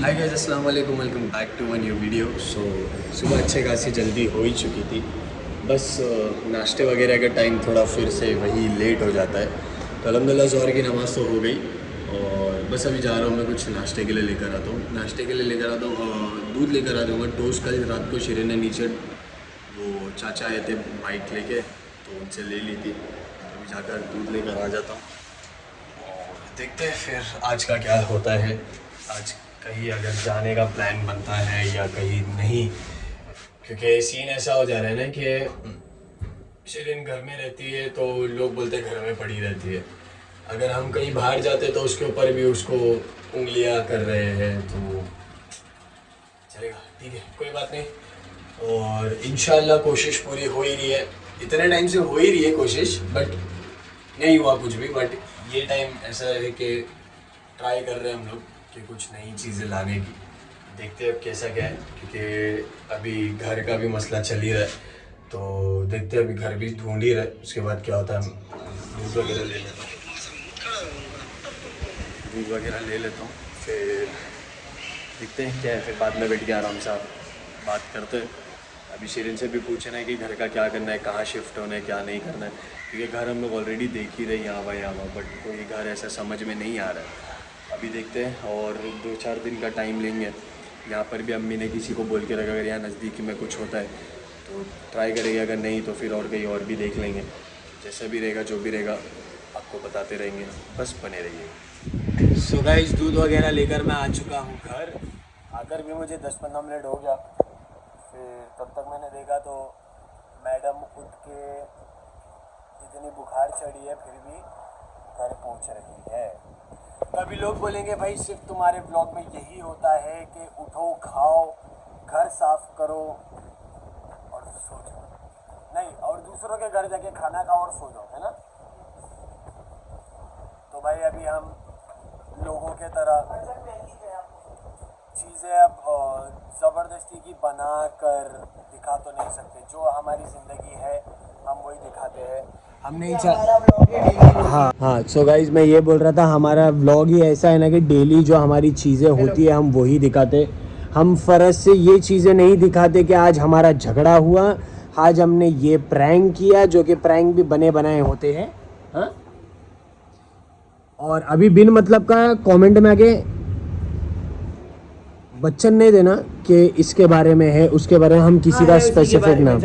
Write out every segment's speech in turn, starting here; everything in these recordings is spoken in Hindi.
हाय गाइस, अस्सलाम वालेकुम, welcome back to one new video. So सुबह अच्छे खासी जल्दी हो ही चुकी थी, बस नाश्ते वगैरह का टाइम थोड़ा फिर से वही लेट हो जाता है। तो अल्हम्दुलिल्लाह ज़ोहर की नमाज़ तो हो गई और बस अभी जा रहा हूँ मैं कुछ नाश्ते के लिए लेकर आता हूँ। नाश्ते के लिए लेकर आता हूँ दूध लेकर आ जाऊँगा, टोस्ट। कल रात को शिरीन ने नीचे वो चाचा आए थे बाइक लेके, तो उनसे ले ली थी। तो अभी जाकर दूध लेकर आ जाता हूँ और देखते हैं फिर आज का क्या होता है। आज कहीं अगर जाने का प्लान बनता है या कहीं नहीं, क्योंकि सीन ऐसा हो जा रहा है ना कि शिरीन घर में रहती है तो लोग बोलते हैं घर में पड़ी रहती है। अगर हम कहीं बाहर जाते तो उसके ऊपर भी उसको उंगलियां कर रहे हैं, तो चलेगा, ठीक है, कोई बात नहीं। और इंशाल्लाह कोशिश पूरी हो ही रही है, इतने टाइम से हो ही रही है कोशिश, बट नहीं हुआ कुछ भी। बट ये टाइम ऐसा है कि ट्राई कर रहे हैं हम लोग कि कुछ नई चीज़ें लाने की। देखते हैं अब कैसा क्या है, क्योंकि अभी घर का भी मसला चल ही रहा है। तो देखते हैं, अभी घर भी ढूंढ ही रहे, उसके बाद क्या होता है। दूध वगैरह ले लेता हूँ, दूध वगैरह ले लेता हूँ, फिर देखते हैं क्या है। फिर बाद में बैठ के आराम से आप बात करते हैं। अभी शिरीन से भी पूछना है कि घर का क्या करना है, कहाँ शिफ्ट होना है, क्या नहीं करना है, क्योंकि घर हम लोग ऑलरेडी देख ही रहे यहाँ वहाँ, बट कोई घर ऐसा समझ में नहीं आ रहा है। अभी देखते हैं और 2-4 दिन का टाइम लेंगे। यहाँ पर भी अम्मी ने किसी को बोल के रखा, अगर यहाँ नज़दीकी में कुछ होता है तो ट्राई करेंगे, अगर नहीं तो फिर और कहीं और भी देख लेंगे। जैसा भी रहेगा, जो भी रहेगा, आपको बताते रहेंगे, बस बने रहिए। सो गाइस, दूध वगैरह लेकर मैं आ चुका हूँ घर। आकर भी मुझे 10-15 मिनट हो गया। फिर तब तक मैंने देखा तो मैडम उठ के, इतनी बुखार चढ़ी है फिर भी घर पहुँच रही है। कभी लोग बोलेंगे भाई सिर्फ तुम्हारे ब्लॉग में यही होता है कि उठो, खाओ, घर साफ करो और सो जाओ। नहीं, और दूसरों के घर जाके खाना खाओ और सो जाओ, है ना। तो भाई अभी हम लोगों के तरह चीज़ें अब ज़बरदस्ती की बना कर दिखा तो नहीं सकते। जो हमारी ज़िंदगी है हम वही दिखाते हैं। हम नहीं हाँ, सो गाइज मैं ये बोल रहा था, हमारा व्लॉग ही ऐसा है ना कि डेली जो हमारी चीज़ें होती है हम वही दिखाते। हम फ़र्ज से ये चीज़ें नहीं दिखाते कि आज हमारा झगड़ा हुआ, आज हमने ये प्रैंक किया, जो कि प्रैंक भी बने बनाए होते हैं। हाँ, और अभी बिन मतलब का कमेंट में आके बच्चन नहीं देना कि इसके बारे में है, उसके बारे में। हम किसी का स्पेसिफिक नाम,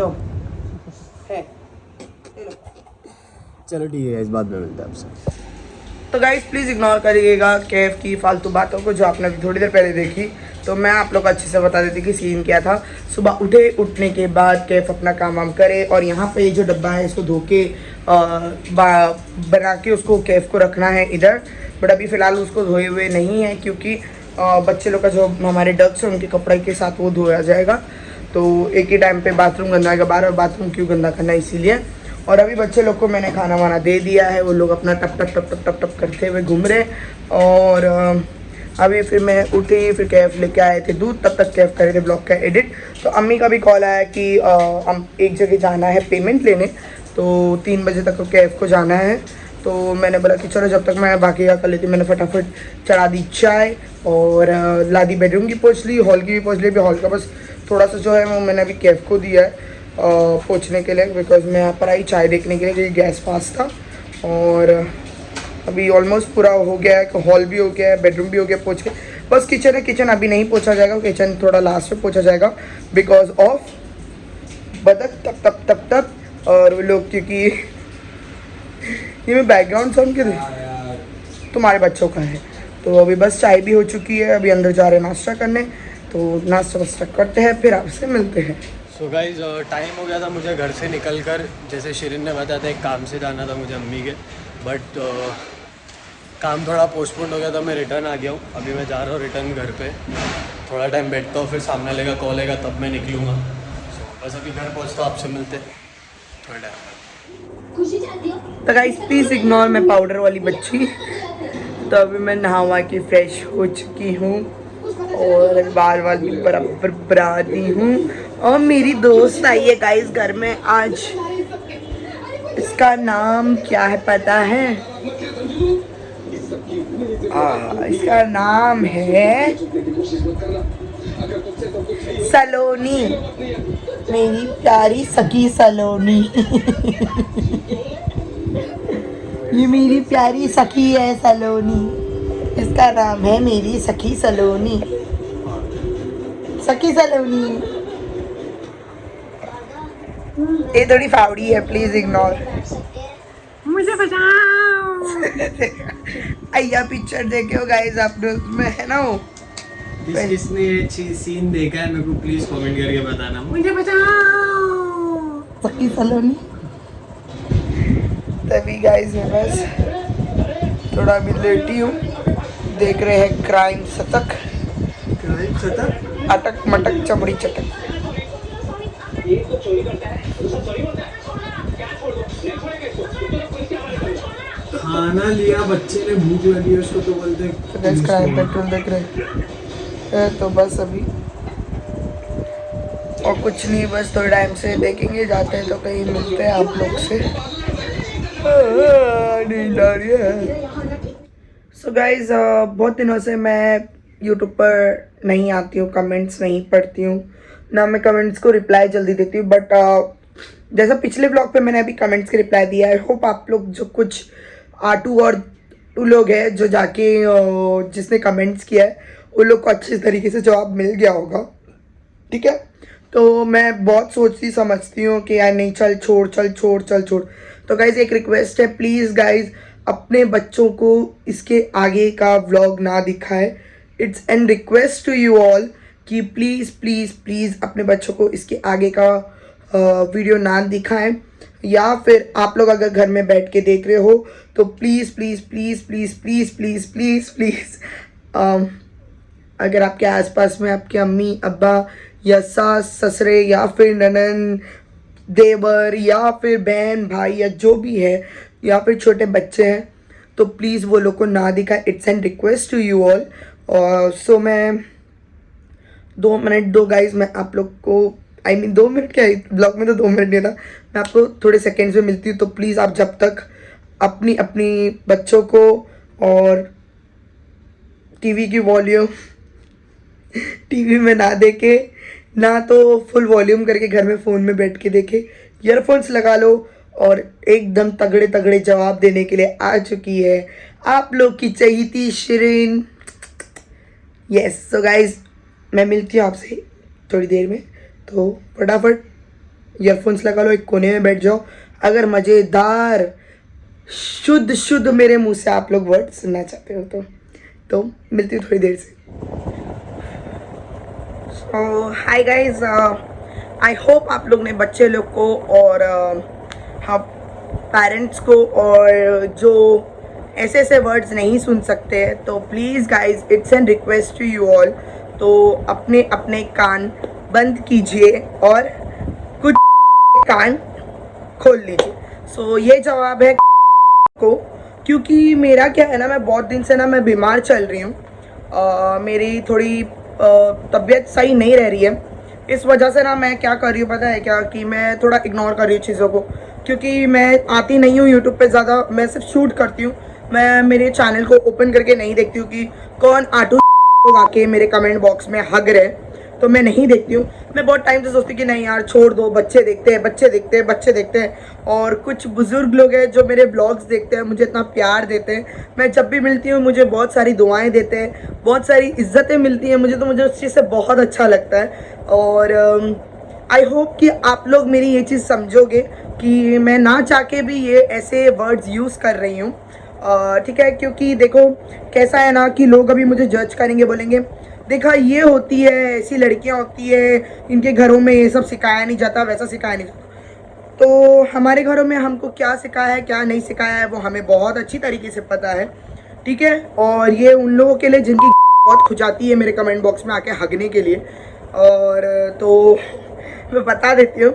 चलो ठीक है, इस बात में मिलता है आपसे। तो गाइस प्लीज़ इग्नोर करिएगा कैफ की फालतू बातों को जो आपने थोड़ी देर पहले देखी। तो मैं आप लोग को अच्छे से बता देती कि सीन क्या था। सुबह उठने के बाद कैफ अपना काम वाम करे, और यहाँ पे ये जो डब्बा है इसको धो के बना के उसको कैफ को रखना है इधर। बट अभी फ़िलहाल उसको धोए हुए नहीं है, क्योंकि बच्चे लोग का जो हमारे डक्स हैं उनके कपड़े के साथ वो धोया जाएगा। तो एक ही टाइम पे बाथरूम गंदा आएगा, बार बार बाथरूम क्यों गंदा करना, इसीलिए। और अभी बच्चे लोग को मैंने खाना वाना दे दिया है, वो लोग अपना टप टप टप टप टप टप करते हुए घूम रहे। और अभी फिर मैं उठी, फिर कैफ लेके आए थे दूध, तब तक कैफ कर रहे थे ब्लॉग का एडिट। तो अम्मी का भी कॉल आया कि हम एक जगह जाना है पेमेंट लेने, तो 3 बजे तक कैफ को जाना है। तो मैंने बोला कि चलो जब तक मैं बाकी का कर लेती। मैंने फटाफट चढ़ा दी चाय और ला दी बेडरूम की पोंछ ली, हॉल की भी पोंछ ली। अभी हॉल का बस थोड़ा सा जो है वो मैंने अभी कैफ को दिया है पोंछने के लिए, बिकॉज मैं यहाँ पर आई चाय देखने के लिए, क्योंकि गैस पास था। और अभी ऑलमोस्ट पूरा हो गया है, हॉल भी हो गया है, बेडरूम भी हो गया पोंछ के। बस किचन है, किचन अभी नहीं पोंछा जाएगा, किचन थोड़ा लास्ट में पोंछा जाएगा बिकॉज ऑफ बदक तक तक तक तक और वो लोग, क्योंकि ये मैं बैकग्राउंड साउंड के तुम्हारे बच्चों का है। तो अभी बस चाय भी हो चुकी है, अभी अंदर जा रहे हैं नाश्ता करने। तो नाश्ता वास्ता करते हैं, फिर आपसे मिलते हैं। सो गाइज, टाइम हो गया था मुझे घर से निकल कर, जैसे शिरीन ने बताया था एक काम से जाना था मुझे अम्मी के, बट काम थोड़ा पोस्टपोन हो गया था, मैं रिटर्न आ गया हूँ। अभी मैं जा रहा हूँ रिटर्न घर पे, थोड़ा टाइम बैठता हूँ, फिर सामने लेगा कॉल आएगा तब मैं निकलूँगा। बस अभी घर पहुँचता हूँ, आपसे मिलते थोड़ा टाइम। तो गाइस प्लीज़ इग्नोर, मैं पाउडर वाली बच्ची। तो अभी मैं नहा के फ्रेश हो चुकी हूँ और बाल भी बराबर बराती हूँ। और मेरी दोस्त आई है गाइस घर में आज। इसका नाम क्या है पता है? इसका नाम है सलोनी, मेरी प्यारी सखी सलोनी। ये मेरी प्यारी सखी है सलोनी, इसका नाम है मेरी सखी सलोनी, सखी सलोनी। ये थोड़ी फावड़ी है, प्लीज इग्नोर। मुझे बचाओ। अय्या पिक्चर देखे हो गाइस आपने, उसमें है ना वो, किसने ये चीज सीन देखा है मेरे को प्लीज कमेंट करके बताना। मुझे बचाओ सखी सलोनी। तभी गाइस मैं बस थोड़ा अभी लेटी हूँ, देख रहे हैं क्राइम शतक। क्राइम शतक, अटक मटक चमड़ी चटक। खाना लिया बच्चे ने, भूख लगी है उसको तो बोलते गाइस क्राइम पेट्रोल देख रहे हैं। तो बस अभी और कुछ नहीं, बस थोड़े टाइम से देखेंगे, जाते हैं तो कहीं मिलते हैं आप लोग से। नींद आ रही है। सो गाइज बहुत दिनों से मैं यूट्यूब पर नहीं आती हूँ, कमेंट्स नहीं पढ़ती हूँ, ना मैं कमेंट्स को रिप्लाई जल्दी देती हूँ। बट जैसा पिछले ब्लॉग पे मैंने अभी कमेंट्स के रिप्लाई दिया है, आई होप आप लोग जो कुछ आटू और टू लोग हैं जो जाके जिसने कमेंट्स किया है उन लोग को अच्छे तरीके से जवाब मिल गया होगा, ठीक है। तो मैं बहुत सोचती समझती हूँ कि यार नहीं, चल छोड़ चल छोड़ चल छोड़। तो गाइज एक रिक्वेस्ट है, प्लीज़ गाइज अपने बच्चों को इसके आगे का व्लॉग ना दिखाए। It's an request to you all कि प्लीज़ प्लीज़ प्लीज़ अपने बच्चों को इसके आगे का वीडियो ना दिखाएं। या फिर आप लोग अगर घर में बैठ के देख रहे हो तो please please please please please please please please अगर आपके आसपास में आपके अम्मी अब्बा या सास ससुरे या फिर ननन देवर या फिर बहन भाई या जो भी है या फिर छोटे बच्चे हैं तो प्लीज़ वो लोग को ना दिखाए। It's an request to you all. So मैं 2 मिनट दो गाइज, मैं आप लोग को आई मीन 2 मिनट क्या, ब्लॉग में तो 2 मिनट नहीं था, मैं आपको थोड़े सेकेंड्स में मिलती हूँ। तो प्लीज़ आप जब तक अपनी अपनी बच्चों को और टीवी की वॉल्यूम टीवी में ना देखे, ना तो फुल वॉल्यूम करके घर में फ़ोन में बैठ के देखे, ईयरफोन्स लगा लो और एकदम तगड़े तगड़े जवाब देने के लिए आ चुकी है आप लोग की चहीती शिरीन। यस, सो गाइज मैं मिलती हूँ आपसे थोड़ी देर में, तो फटाफट ईयरफोन्स लगा लो, एक कोने में बैठ जाओ। अगर मज़ेदार शुद्ध शुद्ध मेरे मुंह से आप लोग वर्ड सुनना चाहते हो तो मिलती हूँ थोड़ी देर से। हाय गाइज, आई होप आप लोग ने बच्चे लोग को और हाँ पेरेंट्स को और जो ऐसे ऐसे वर्ड्स नहीं सुन सकते हैं तो please guys it's an request to you all, तो अपने अपने कान बंद कीजिए और कुछ कान खोल लीजिए। सो ये जवाब है को, क्योंकि मेरा क्या है ना, मैं बहुत दिन से ना मैं बीमार चल रही हूँ, मेरी थोड़ी तबीयत सही नहीं रह रही है। इस वजह से ना मैं क्या कर रही हूँ पता है क्या, कि मैं थोड़ा इग्नोर कर रही हूँ चीज़ों को, क्योंकि मैं आती नहीं हूँ यूट्यूब पे ज़्यादा, मैं सिर्फ शूट करती हूँ। मैं मेरे चैनल को ओपन करके नहीं देखती हूँ कि कौन आटू लोग आके मेरे कमेंट बॉक्स में हग रहे, तो मैं नहीं देखती हूँ। मैं बहुत टाइम से सोचती कि नहीं यार छोड़ दो, बच्चे देखते हैं बच्चे देखते हैं बच्चे देखते हैं। और कुछ बुजुर्ग लोग हैं जो मेरे ब्लॉग्स देखते हैं, मुझे इतना प्यार देते हैं, मैं जब भी मिलती हूँ मुझे बहुत सारी दुआएं देते हैं, बहुत सारी इज्जतें मिलती हैं मुझे, तो मुझे उस चीज़ से बहुत अच्छा लगता है। और आई होप कि आप लोग मेरी ये चीज़ समझोगे कि मैं ना चाह के भी ये ऐसे वर्ड्स यूज़ कर रही हूँ, ठीक है। क्योंकि देखो कैसा है ना कि लोग अभी मुझे जज करेंगे, बोलेंगे देखा ये होती है, ऐसी लड़कियां होती है, इनके घरों में ये सब सिखाया नहीं जाता, वैसा सिखाया नहीं जाता। तो हमारे घरों में हमको क्या सिखाया है क्या नहीं सिखाया है वो हमें बहुत अच्छी तरीके से पता है, ठीक है। और ये उन लोगों के लिए जिनकी बहुत खुजाती है मेरे कमेंट बॉक्स में आके हगने के लिए। और तो मैं बता देती हूँ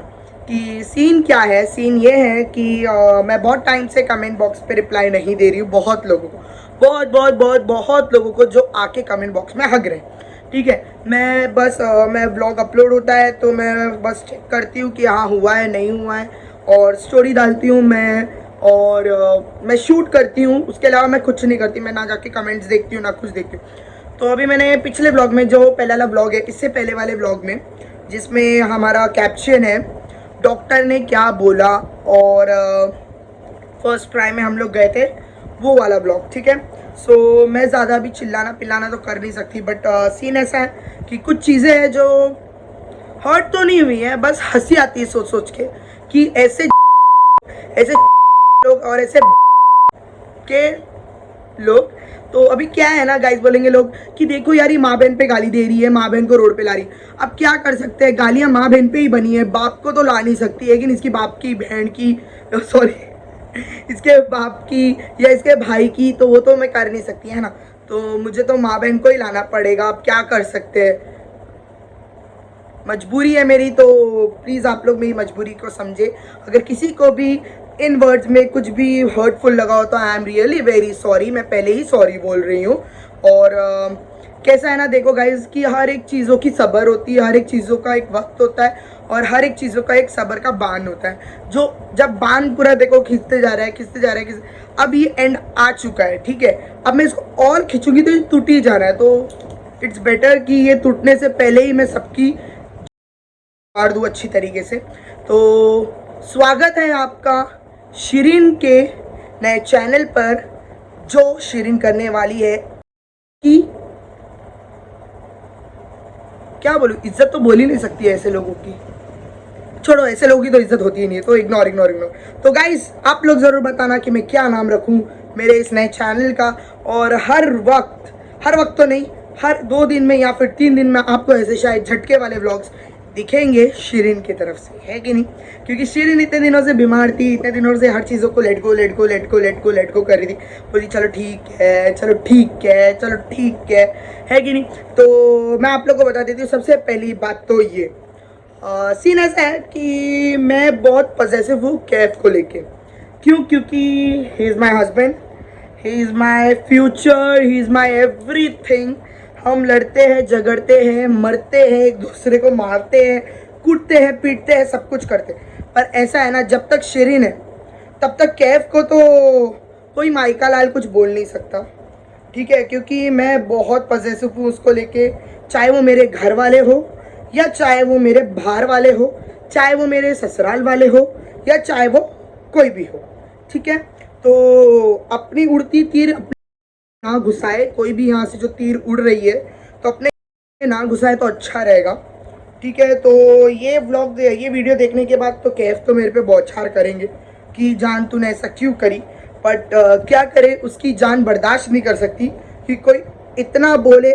कि सीन क्या है। सीन ये है कि मैं बहुत टाइम से कमेंट बॉक्स पे रिप्लाई नहीं दे रही हूँ बहुत लोगों को, बहुत लोगों को जो आके कमेंट बॉक्स में हग रहे हैं, ठीक है। मैं बस मैं व्लॉग अपलोड होता है तो मैं बस चेक करती हूँ कि हाँ हुआ है नहीं हुआ है, और स्टोरी डालती हूँ मैं, और मैं शूट करती हूँ, उसके अलावा मैं कुछ नहीं करती। मैं ना जाके कमेंट्स देखती हूँ ना कुछ देखती हूँ। तो अभी मैंने पिछले ब्लॉग में, जो पहले वाला ब्लॉग है, इससे पहले वाले ब्लॉग में, जिसमें हमारा कैप्शन है डॉक्टर ने क्या बोला और फर्स्ट ट्राई में हम लोग गए थे, वो वाला ब्लॉग, ठीक है। सो मैं ज़्यादा भी चिल्लाना पिल्लाना तो कर नहीं सकती, बट सीन ऐसा है कि कुछ चीज़ें हैं जो हर्ट तो नहीं हुई है, बस हंसी आती है सोच सोच के कि ऐसे लोग और ऐसे के लोग। तो अभी क्या है ना गाइस, बोलेंगे लोग कि देखो यार ये माँ बहन पे गाली दे रही है, माँ बहन को रोड पे ला रही है। अब क्या कर सकते हैं, गालियाँ माँ बहन पे ही बनी है, बाप को तो ला नहीं सकती, लेकिन इसकी बाप की बहन की, सॉरी इसके बाप की या इसके भाई की, तो वो तो मैं कर नहीं सकती है ना। तो मुझे तो माँ बहन को ही लाना पड़ेगा, अब क्या कर सकते हैं, मजबूरी है मेरी। तो प्लीज़ आप लोग मेरी मजबूरी को समझे। अगर किसी को भी इन वर्ड्स में कुछ भी हर्टफुल लगा हो तो I am really very sorry, मैं पहले ही सॉरी बोल रही हूँ। और कैसा है ना, देखो गाइज कि हर एक चीज़ों की सब्र होती है, हर एक चीज़ों का एक वक्त होता है और हर एक चीज़ों का एक सब्र का बांध होता है। जो जब बांध पूरा देखो खींचते जा रहा है, अब ये एंड आ चुका है, ठीक है। अब मैं इसको और खींचूंगी तो ये टूट ही जा रहा है। तो इट्स बेटर कि ये टूटने से पहले ही मैं सबकी मार दूँ अच्छी तरीके से। तो स्वागत है आपका शिरीन के नए चैनल पर, जो शिरीन करने वाली है कि क्या बोलूँ, इज्जत तो बोल ही नहीं सकती है ऐसे लोगों की, छोड़ो, ऐसे लोगों की तो इज्जत होती ही नहीं है, तो इग्नोर। तो गाइस आप लोग ज़रूर बताना कि मैं क्या नाम रखूं मेरे इस नए चैनल का। और हर वक्त तो नहीं, हर 2 दिन में या फिर 3 दिन में आपको ऐसे शायद झटके वाले व्लॉग्स दिखेंगे शिरीन की तरफ से, है कि नहीं। क्योंकि शिरीन इतने दिनों से बीमार थी, इतने दिनों से हर चीज़ों को लेट गो कर रही थी, बोली चलो ठीक है कि नहीं। तो मैं आप लोग को बता देती हूँ, सबसे पहली बात तो ये सीन ऐसा है कि मैं बहुत पॉजेसिव हूँ कैफ को लेके। क्यों? क्योंकि he is my husband, he is my future, he is my everything. हम लड़ते हैं, झगड़ते हैं, मरते हैं, एक दूसरे को मारते हैं, कूटते हैं, पीटते हैं, सब कुछ करते हैं। पर ऐसा है ना, जब तक शिरीन है तब तक कैफ को तो कोई माइका लाल कुछ बोल नहीं सकता, ठीक है। क्योंकि मैं बहुत पॉजेसिव हूँ उसको लेके, चाहे वो मेरे घर वाले हो या चाहे वो मेरे बाहर वाले हो, चाहे वो मेरे ससुराल वाले हो या चाहे वो कोई भी हो, ठीक है। तो अपनी उड़ती तीर अपने ना घुसाए, कोई भी यहाँ से जो तीर उड़ रही है तो अपने ना घुसाए तो अच्छा रहेगा, ठीक है। तो ये व्लॉग, ये वीडियो देखने के बाद तो कैफ तो मेरे पे बौछार करेंगे कि जान तूने ऐसा क्यों करी। बट क्या करे, उसकी जान बर्दाश्त नहीं कर सकती कि कोई इतना बोले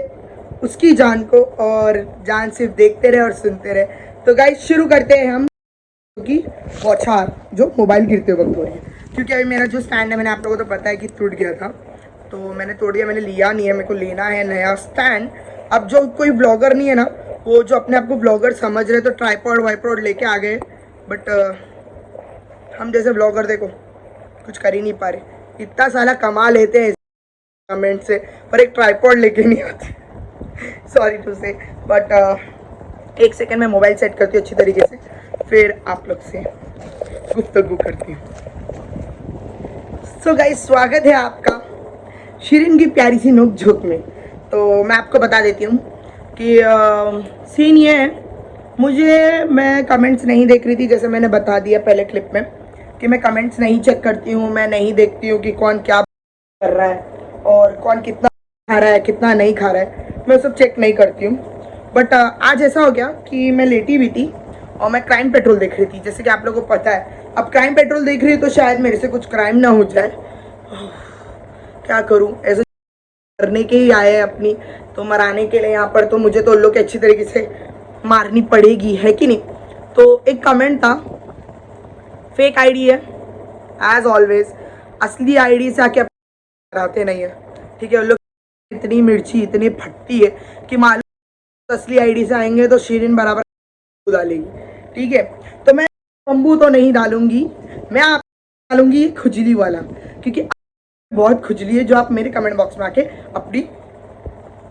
उसकी जान को, और जान सिर्फ देखते रहे और सुनते रहे। तो गाइस शुरू करते हैं हम की बौछार जो मोबाइल गिरते वक्त हो रही है। क्योंकि अभी मेरा जो स्टैंड है, मैंने आप लोगों को तो पता है कि टूट गया था, तो मैंने तोड़ दिया, मैंने लिया नहीं है, मेरे को लेना है नया स्टैंड। अब जो कोई ब्लॉगर नहीं है ना, वो जो अपने आप को ब्लॉगर समझ रहे तो ट्राईपॉड वाईपॉड लेके आ गए, बट हम जैसे ब्लॉगर देखो कुछ कर ही नहीं पा रहे। इतना सारा कमा लेते हैं कमेंट से, पर एक ट्राईपॉड लेके नहीं आते, सॉरी टू से। बट एक सेकेंड में मोबाइल सेट करती हूँ अच्छी तरीके से, फिर आप लोग से गुफ्तगू करती हूँ। सो गाइस स्वागत है आपका शिरीन की प्यारी सी नोक झोंक में। तो मैं आपको बता देती हूँ कि सीन ये है, मैं कमेंट्स नहीं देख रही थी, जैसे मैंने बता दिया पहले क्लिप में कि मैं कमेंट्स नहीं चेक करती हूँ, मैं नहीं देखती हूँ कि कौन क्या कर रहा है और कौन कितना खा रहा है कितना नहीं खा रहा है, मैं सब चेक नहीं करती हूँ। बट आज ऐसा हो गया कि मैं लेटी हुई थी और मैं क्राइम पेट्रोल देख रही थी, जैसे कि आप लोगों को पता है। अब क्राइम पेट्रोल देख रही है तो शायद मेरे से कुछ क्राइम ना हो जाए, क्या करूँ, ऐसे करने के ही आए हैं अपनी, तो मराने के लिए यहाँ पर, तो मुझे तो लोग अच्छी तरीके से मारनी पड़ेगी, है कि नहीं। तो एक कमेंट था, फेक आईडी है एज ऑलवेज, असली आईडी से आके आते नहीं है, ठीक है। उन लोग इतनी मिर्ची इतनी फटती है कि मालूम असली आईडी से आएंगे तो शिरीन बराबर डालेगी, ठीक है। तो मैं बम्बू तो नहीं डालूंगी, मैं आप डालूंगी खुजली वाला, क्योंकि बहुत खुजली है जो आप मेरे कमेंट बॉक्स में आके अपनी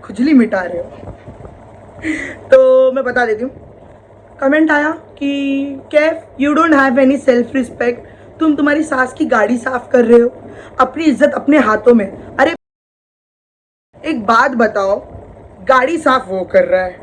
खुजली मिटा रहे हो। तो मैं बता देती हूँ, कमेंट आया कि Kaif you don't have any self respect, तुम तुम्हारी सास की गाड़ी साफ कर रहे हो, अपनी इज्जत अपने हाथों में। अरे एक बात बताओ, गाड़ी साफ वो कर रहा है,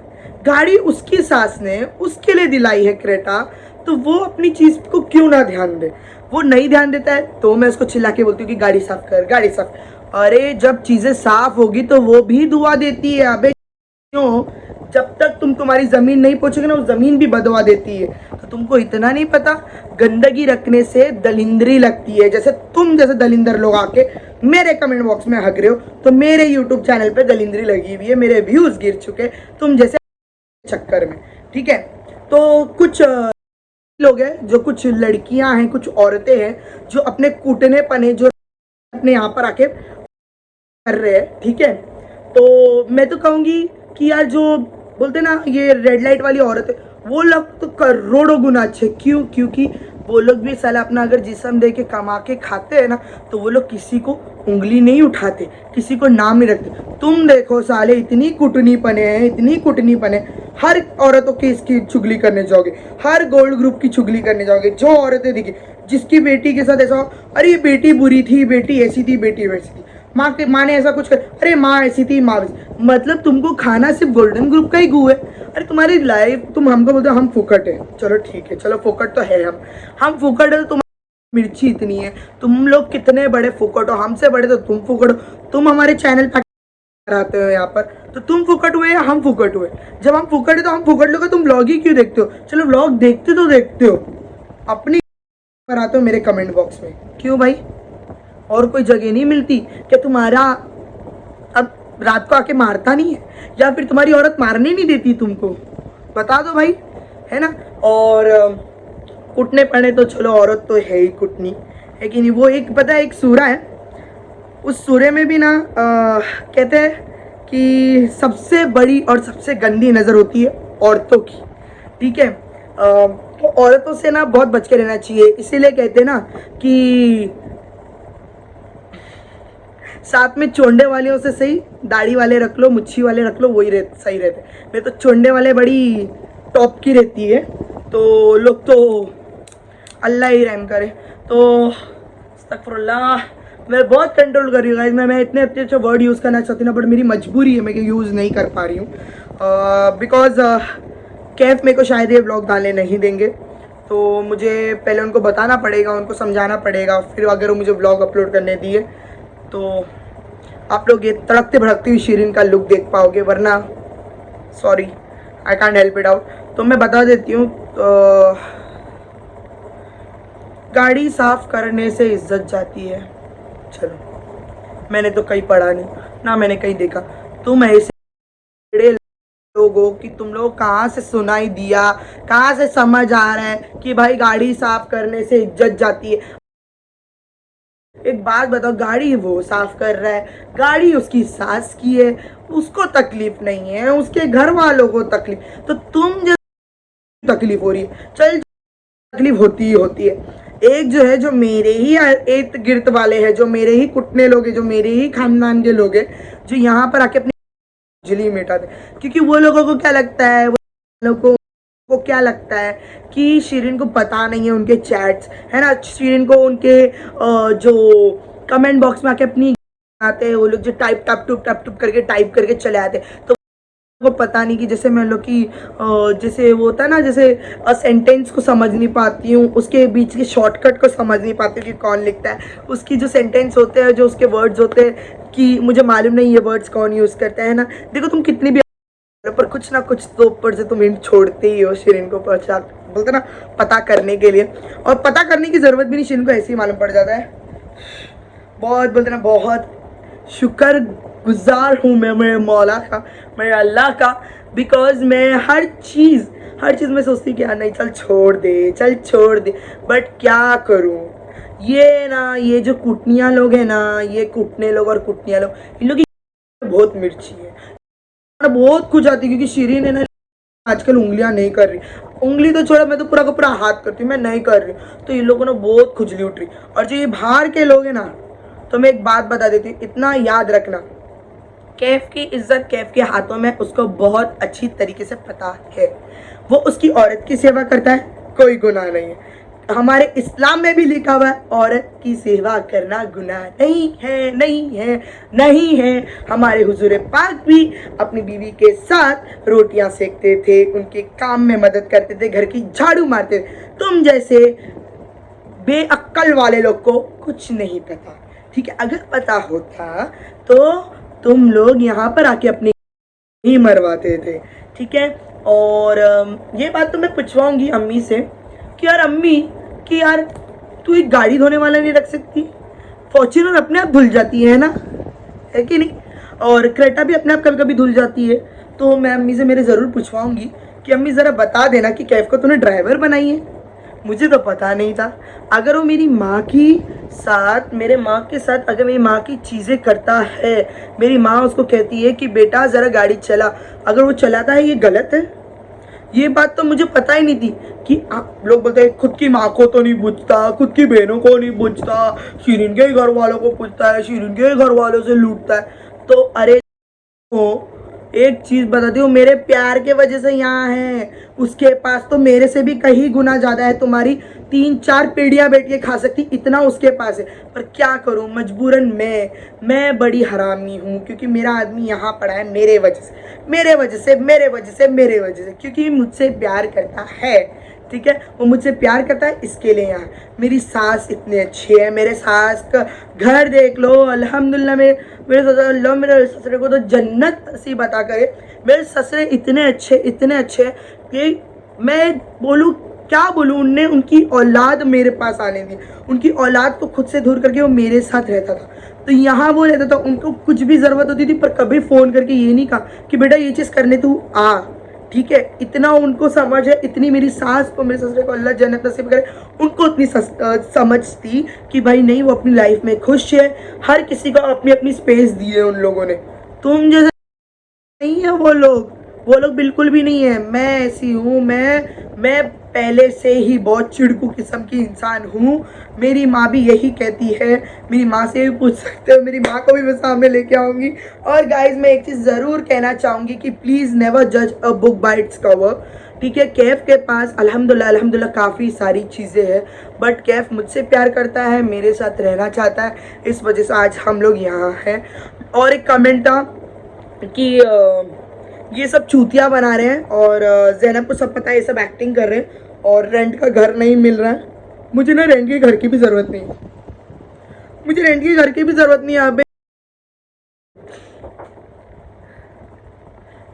गाड़ी उसकी सास ने उसके लिए दिलाई है क्रेटा, तो वो अपनी चीज को क्यों ना ध्यान दे। वो नहीं ध्यान देता है तो मैं उसको चिल्ला के बोलती हूँ कि गाड़ी साफ कर, गाड़ी साफ। अरे जब चीजें साफ होगी तो वो भी दुआ देती है। अबे क्यों, जब तक तुम तुम्हारी जमीन नहीं पहुंचोगे ना, वो जमीन भी बदवा देती है। तो तुमको इतना नहीं पता, गंदगी रखने से दलिंदरी लगती है। जैसे तुम जैसे दलिंदर लोग आके मेरे कमेंट बॉक्स में हक रहे हो, तो मेरे यूट्यूब चैनल पे दलिंदरी लगी हुई है, मेरे व्यूज गिर चुके तुम जैसे चक्कर में, ठीक है। तो कुछ लोग हैं, जो कुछ लड़कियां हैं, कुछ औरतें हैं जो अपने कूटने पने जो अपने यहाँ पर आके कर रहे हैं, ठीक है। तो मैं तो कहूँगी कि यार जो बोलते ना ये रेड लाइट वाली औरत है, वो लोग तो करोड़ों गुना अच्छे। क्यों? क्योंकि वो लोग भी साला अपना अगर जिस्म दे के कमा के खाते हैं ना, तो वो लोग किसी को उंगली नहीं उठाते, किसी को नाम नहीं रखते। तुम देखो साले, इतनी कुटनी पने हैं, इतनी कुटनी पने, हर औरतों की इसकी चुगली करने जाओगे, हर गोल्ड ग्रुप की चुगली करने जाओगे। जो औरतें दिखी, जिसकी बेटी के साथ ऐसा हो, अरे बेटी बुरी थी, बेटी ऐसी थी, बेटी वैसी थी, माँ ने ऐसा कुछ कर, अरे माँ ऐसी थी, माँ वैसी। मतलब तुमको खाना सिर्फ गोल्डन ग्रुप का ही गू है। अरे तुम्हारी लाइफ, तुम हमको बोलते हो हम फुकट है, चलो ठीक है, चलो फुकट तो है, हम फुकट है। तो तुम्हारी मिर्ची इतनी है, तुम लोग कितने बड़े फुकट हो, हमसे बड़े तो तुम फुकट हो। तुम हमारे चैनल पर आते हो यहाँ पर, तो तुम फुकट हुए या हम फुकट हुए? जब हम फुकट है तो हम फुकट लोग, तुम व्लॉग ही क्यों देखते हो? चलो व्लॉग देखते तो देखते हो, अपनी पर आते हो मेरे कमेंट बॉक्स में, क्यों भाई? और कोई जगह नहीं मिलती क्या तुम्हारा? अब रात को आके मारता नहीं है, या फिर तुम्हारी औरत मारने नहीं देती तुमको? बता दो भाई, है ना। और कुटने पड़े तो चलो, औरत तो है ही कुटनी, है कि नहीं। वो एक पता है, एक सूरा है, उस सूरे में भी ना कहते हैं कि सबसे बड़ी और सबसे गंदी नज़र होती है औरतों की, ठीक है। तो औरतों से ना बहुत बच के रहना चाहिए। इसीलिए कहते हैं ना कि साथ में चोंडे वाले से सही दाढ़ी वाले रख लो, मुच्छी वाले रख लो, वही सही रहते। नहीं तो चोंडे वाले बड़ी टॉप की रहती है, तो लोग तो अल्लाह ही रहम करे। तो अस्तगफुरुल्लाह, मैं बहुत कंट्रोल कर रही हूँ गाइस। मैं इतने अच्छे अच्छे वर्ड यूज़ करना चाहती हूँ ना, बट मेरी मजबूरी है, मैं यूज़ नहीं कर पा रही हूँ बिकॉज कैफ मेरे को शायद ये व्लॉग डालने नहीं देंगे। तो मुझे पहले उनको बताना पड़ेगा, उनको समझाना पड़ेगा, फिर अगर वो मुझे व्लॉग अपलोड करने दिए तो आप लोग ये तड़कते भड़कती हुई शीरीन का लुक देख पाओगे, वरना sorry, I can't help it out. तो मैं बता देती हूँ, गाड़ी साफ करने से इज्जत जाती है। चलो, मैंने तो कहीं पढ़ा नहीं ना, मैंने कहीं देखा। तुम ऐसे लोगों कि तुम लोग कहाँ से सुनाई दिया, कहाँ से समझ आ रहा है कि भाई गाड़ी साफ करने से इज्जत जाती है? एक बात बताओ, गाड़ी वो साफ कर रहा है, गाड़ी उसकी सास की है, उसको तकलीफ नहीं है, उसके घर वालों को तकलीफ, तो तुम जो तकलीफ हो रही है, चल तकलीफ होती ही होती है। एक जो है, जो मेरे ही इर्द गिर्द वाले हैं, जो मेरे ही कुटने लोग हैं, जो मेरे ही खानदान के लोग हैं, जो यहाँ पर आके अपनी बिजली मिटाते, क्योंकि वो लोगों को क्या लगता है, वो लोगों को क्या लगता है कि शीरीन को पता नहीं है उनके चैट्स, है ना। शीरीन को उनके जो कमेंट बॉक्स में आके अपनी आते हैं वो लोग, जो टाइप टप करके टाइप करके चले आते, तो को पता नहीं कि जैसे मैं लोग की जैसे वो होता है ना, जैसे सेंटेंस को समझ नहीं पाती हूँ, उसके बीच के शॉर्टकट को समझ नहीं पाती हूँ कि कौन लिखता है, उसकी जो सेंटेंस होते हैं, जो उसके वर्ड्स होते हैं, कि मुझे मालूम नहीं ये वर्ड्स कौन यूज़ करता है ना। देखो तुम कितनी भी, पर कुछ ना कुछ तो ऊपर से तुम हिंट छोड़ते ही हो शीरीन को पहचान, बोलते ना, पता करने के लिए। और पता करने की ज़रूरत भी नहीं, शीरीन को ऐसे ही मालूम पड़ जाता है। बहुत बोलते ना, बहुत शुक्र गुजार हूँ मैं मेरे मौला का, मेरे अल्लाह का, बिकॉज मैं हर चीज़ में सोचती कि नहीं चल छोड़ दे, बट क्या करूँ। ये जो कुटनियाँ लोग हैं ना, ये कुटने लोग और कुटनियाँ लोग, इन लोग की बहुत मिर्ची है, बहुत कुछ आती है। क्योंकि शीरीन है ना आजकल उंगलियां नहीं कर रही, उंगली तो छोड़ा, मैं तो पूरा का पूरा हाथ करती हूँ, मैं नहीं कर रही, तो इन लोगों ने बहुत खुजली उठ रही। और जो ये बाहर के लोग हैं ना, तो मैं एक बात बता देती हूँ, इतना याद रखना, कैफ की इज्जत कैफ के हाथों में, उसको बहुत अच्छी तरीके से पता है। वो उसकी औरत की सेवा करता है, कोई गुनाह नहीं है। हमारे इस्लाम में भी लिखा हुआ है औरत की सेवा करना गुनाह नहीं है, नहीं है, नहीं है। हमारे हुजूर पाक भी अपनी बीवी के साथ रोटियां सेकते थे, उनके काम में मदद करते थे, घर की झाड़ू मारते थे। तुम जैसे बेअक्ल वाले लोग को कुछ नहीं पता, ठीक है। अगर पता होता तो तुम लोग यहाँ पर आके अपनी ही मरवाते थे, ठीक है। और ये बात तो मैं पूछवाऊंगी अम्मी से कि यार अम्मी, कि यार तू एक गाड़ी धोने वाला नहीं रख सकती? फॉर्च्यूनर अपने आप धुल जाती है ना, है कि नहीं? और क्रेटा भी अपने आप कभी कभी धुल जाती है। तो मैं अम्मी से मेरे ज़रूर पूछवाऊंगी कि अम्मी ज़रा बता देना कि कैफ को तूने ड्राइवर बनाई है, मुझे तो पता नहीं था। अगर वो मेरी माँ की साथ, मेरे माँ के साथ अगर मेरी माँ की चीज़ें करता है, मेरी माँ उसको कहती है कि बेटा ज़रा गाड़ी चला, अगर वो चलाता है, ये गलत है? ये बात तो मुझे पता ही नहीं थी कि आप लोग बोलते हैं खुद की माँ को तो नहीं पूछता, खुद की बहनों को नहीं पूछता, शीरिन के घर वालों को पूछता है, शीरिन के घर वालों से लूटता है। तो अरे हो, एक चीज बताती हूँ, मेरे प्यार के वजह से यहाँ है। उसके पास तो मेरे से भी कहीं गुना ज्यादा है, तुम्हारी 3-4 पीढ़ियां बैठ के खा सकती, इतना उसके पास है। पर क्या करूँ, मजबूरन मैं बड़ी हरामी हूँ, क्योंकि मेरा आदमी यहाँ पड़ा है मेरे वजह से, मेरे वजह से, मेरे वजह से, मेरे वजह से, क्योंकि मुझसे प्यार करता है, ठीक है। वो मुझसे प्यार करता है, इसके लिए यहाँ। मेरी सास इतनी अच्छी है, मेरे सास का घर देख लो, अल्हम्दुलिल्लाह। मेरे ससुरे को तो जन्नत नसीब अता करे। मेरे ससुरे इतने अच्छे कि मैं बोलूँ क्या बोलूँ, उनने उनकी औलाद मेरे पास आने दी, उनकी औलाद को खुद से दूर करके वो मेरे साथ रहता था। तो यहाँ वो रहता था, उनको कुछ भी ज़रूरत होती थी पर कभी फ़ोन करके ये नहीं कहा कि बेटा ये चीज़ करने तू आ, ठीक है। इतना उनको समझ है, इतनी मेरी सास को, मेरे ससुरे को अल्लाह जन्नत नसीब करे, उनको इतनी समझ थी कि भाई नहीं, वो अपनी लाइफ में खुश है। हर किसी को अपनी अपनी स्पेस दी है उन लोगों ने। तुम जैसे नहीं है वो लोग बिल्कुल भी नहीं है। मैं ऐसी हूँ, मैं पहले से ही बहुत चिड़कू किस्म की इंसान हूँ। मेरी माँ भी यही कहती है, मेरी माँ से भी पूछ सकते हो, मेरी माँ को भी मैं सामने लेके आऊँगी। और गाइज मैं एक चीज़ ज़रूर कहना चाहूँगी कि प्लीज़ नेवर जज a book by its cover, ठीक है। कैफ के पास अल्हम्दुलिल्लाह काफ़ी सारी चीज़ें हैं, बट कैफ मुझसे प्यार करता है, मेरे साथ रहना चाहता है, इस वजह से आज हम लोग यहाँ हैं। और एक कमेंट था कि ये सब चूतिया बना रहे हैं, और ज़ैनब को सब पता है ये सब एक्टिंग कर रहे हैं, और रेंट का घर नहीं मिल रहा है। मुझे ना रेंट के घर की भी ज़रूरत नहीं है, मुझे रेंट के घर की भी ज़रूरत नहीं है। अबे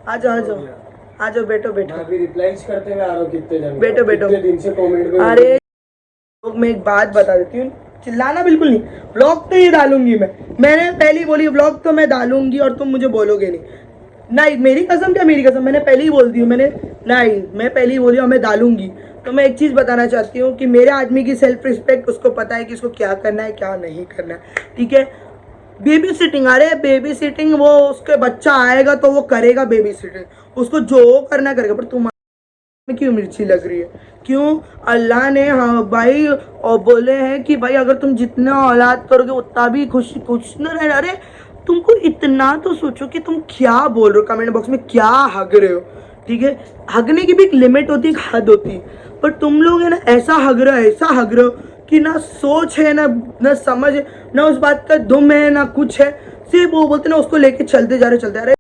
आ जाओ बैठो। अभी रिप्लाईज करते हुए आ रहा हूँ, कितने जन बैठो कितने दिन से कमेंट में। अरे लोग, मैं एक बात बता देती हूँ, चिल्लाना बिल्कुल नहीं। व्लॉग तो ये डालूंगी मैंने पहले ही बोली, व्लॉग तो मैं डालूंगी और तुम मुझे बोलोगे नहीं, मेरी कसम, क्या मेरी कसम, मैंने पहले ही बोल दी हूँ, मैं पहले ही बोली और मैं डालूंगी। तो मैं एक चीज़ बताना चाहती हूँ कि मेरे आदमी की सेल्फ रिस्पेक्ट, उसको पता है कि उसको क्या करना है क्या नहीं करना है, ठीक है। बेबी सिटिंग, अरे बेबी सिटिंग, वो उसके बच्चा आएगा तो वो करेगा बेबी सिटिंग, उसको जो करना करेगा। पर तुम में क्यों मिर्ची लग रही है, क्यों? अल्लाह ने हाँ भाई और बोले हैं कि भाई अगर तुम जितना औलाद करोगे उतना भी खुश न रहे। अरे तुमको इतना तो सोचो कि तुम क्या बोल रहे हो, कमेंट बॉक्स में क्या हग रहे हो, ठीक है। हगने की भी एक लिमिट होती है, एक हद होती है, पर तुम लोग है ना ऐसा हग रहे हो कि ना सोच है, ना समझ है, ना उस बात का दुम है, ना कुछ है। सिर्फ वो बोलते ना उसको लेके चलते जा रहे।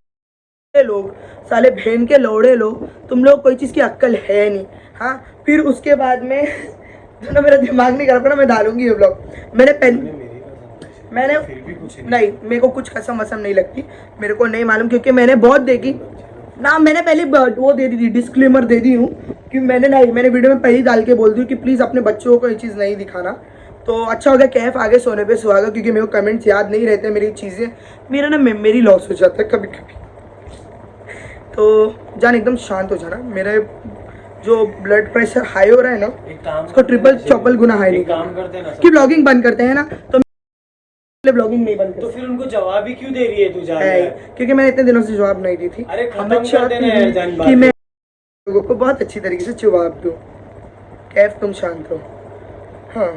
लोग साले बहन के लौड़े लोग, तुम लोग कोई चीज़ की अक्ल है नहीं। हाँ, फिर उसके बाद में जो ना मेरा दिमाग नहीं कर पा, मैं डालूंगी ये ब्लॉग। मैंने नहीं, मेरे को कुछ कसम वसम नहीं लगती, मेरे को नहीं मालूम, क्योंकि मैंने बहुत देखी ना। मैंने पहले वो दे दी थी, डिस्क्लेमर दे दी हूँ कि मैंने वीडियो में पहले डाल के बोल दी कि प्लीज़ अपने बच्चों को ये चीज़ नहीं दिखाना। तो अच्छा हो गया कैफ आगे सोने पे सुहागा, क्योंकि मेरे को कमेंट्स याद नहीं रहते, मेरी चीज़ें, मेरा ना मेमोरी लॉस हो जाता है कभी कभी। तो जान एकदम शांत हो जाना, मेरे जो ब्लड प्रेशर हाई हो रहा है ना, उसको ट्रिपल चौपल गुना हाई नहीं काम करते हैं ना कि ब्लॉगिंग बंद करते हैं ना, तो ब्लॉगिंग नहीं बंद तो फिर उनको जवाब ही क्यों दे रही है तू जान? क्योंकि मैंने इतने दिनों से जवाब नहीं दी थी। अरे खत्म कर देना यार जान बात, कि मैं लोगों को बहुत अच्छी तरीके से जवाब दूं। कैफ तुम शांत हो। हाँ,